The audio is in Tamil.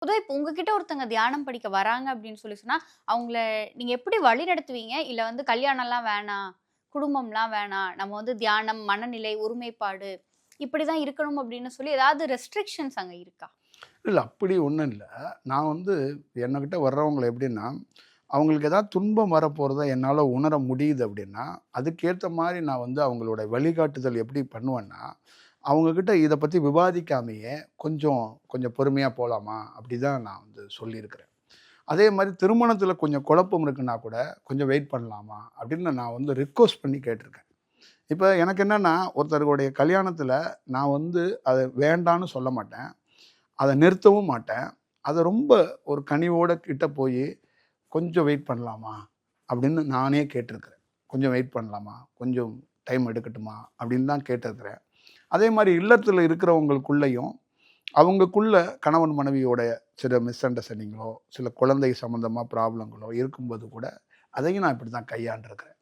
பொதுவா இப்போ உங்ககிட்ட ஒருத்தங்க தியானம் படிக்க வராங்க அப்படின்னு சொன்னா, அவங்கள நீங்க எப்படி வழி நடத்துவீங்க? இல்ல வந்து கல்யாணம்லாம் வேணாம், குடும்பம்லாம் வேணாம். நம்ம வந்து தியானம், மனநிலை, ஒருமைப்பாடு இப்படிதான் இருக்கணும் அப்படின்னு சொல்லி ஏதாவது ரெஸ்ட்ரிக்ஷன்ஸ் அங்க இருக்கா? இல்ல அப்படி ஒண்ணும் இல்ல. நான் வந்து என்னகிட்ட வர்றவங்கள எப்படின்னா, அவங்களுக்கு ஏதாவது துன்பம் வரப்போறத என்னால உணர முடியுது அப்படின்னா, அதுக்கேத்த மாரி நான் வந்து அவங்களோட வழிகாட்டுதல் எப்படி பண்ணுவேன்னா, அவங்க கிட்ட இத பத்தி விவாதிக்காமயே கொஞ்சம் கொஞ்சம் பொறுமையா போலாமா? அப்படிதான் நான் வந்து சொல்லியிருக்கிறேன். அதே மாரி திருமணத்தில கொஞ்சம் குழப்பம் இருக்குன்னா கூட, கொஞ்சம் வெயிட் பண்ணலாமா? அப்படின்னு நான் வந்து ரிக்வெஸ்ட் பண்ணி கேட்டுருக்கேன். இப்ப எனக்கு என்னன்னா, ஒருத்தருடைய கல்யாணத்தில நான் வந்து அத வேண்டான்னு சொல்ல மாட்டேன். அத நிறுத்தவும் மாட்டேன். அத ரொம்ப ஒரு கனிவோட கிட்ட போயி, "கொஞ்சம் வெயிட் பண்ணலாமா?" அப்படின்னு நானே கேட்டிருக்கிறேன். "கொஞ்சம் வெயிட் பண்ணலாமா? கொஞ்சம் டைம் எடுக்கட்டுமா?" அப்படின்னு தான் கேட்டிருக்கிறேன். அதே மாரி இல்லத்தில இருக்கிறவங்களுக்குள்ளயும், அவங்கக்குள்ள கணவன் மனைவியோட சில மிஸ் அண்டர்ஸ்டாண்டிங்களோ, சில குழந்தை சம்மந்தமா ப்ராப்ளங்களோ இருக்கும்போது கூட, அதையும் நான் இப்படி தான் கையாண்டுருக்கிறேன்.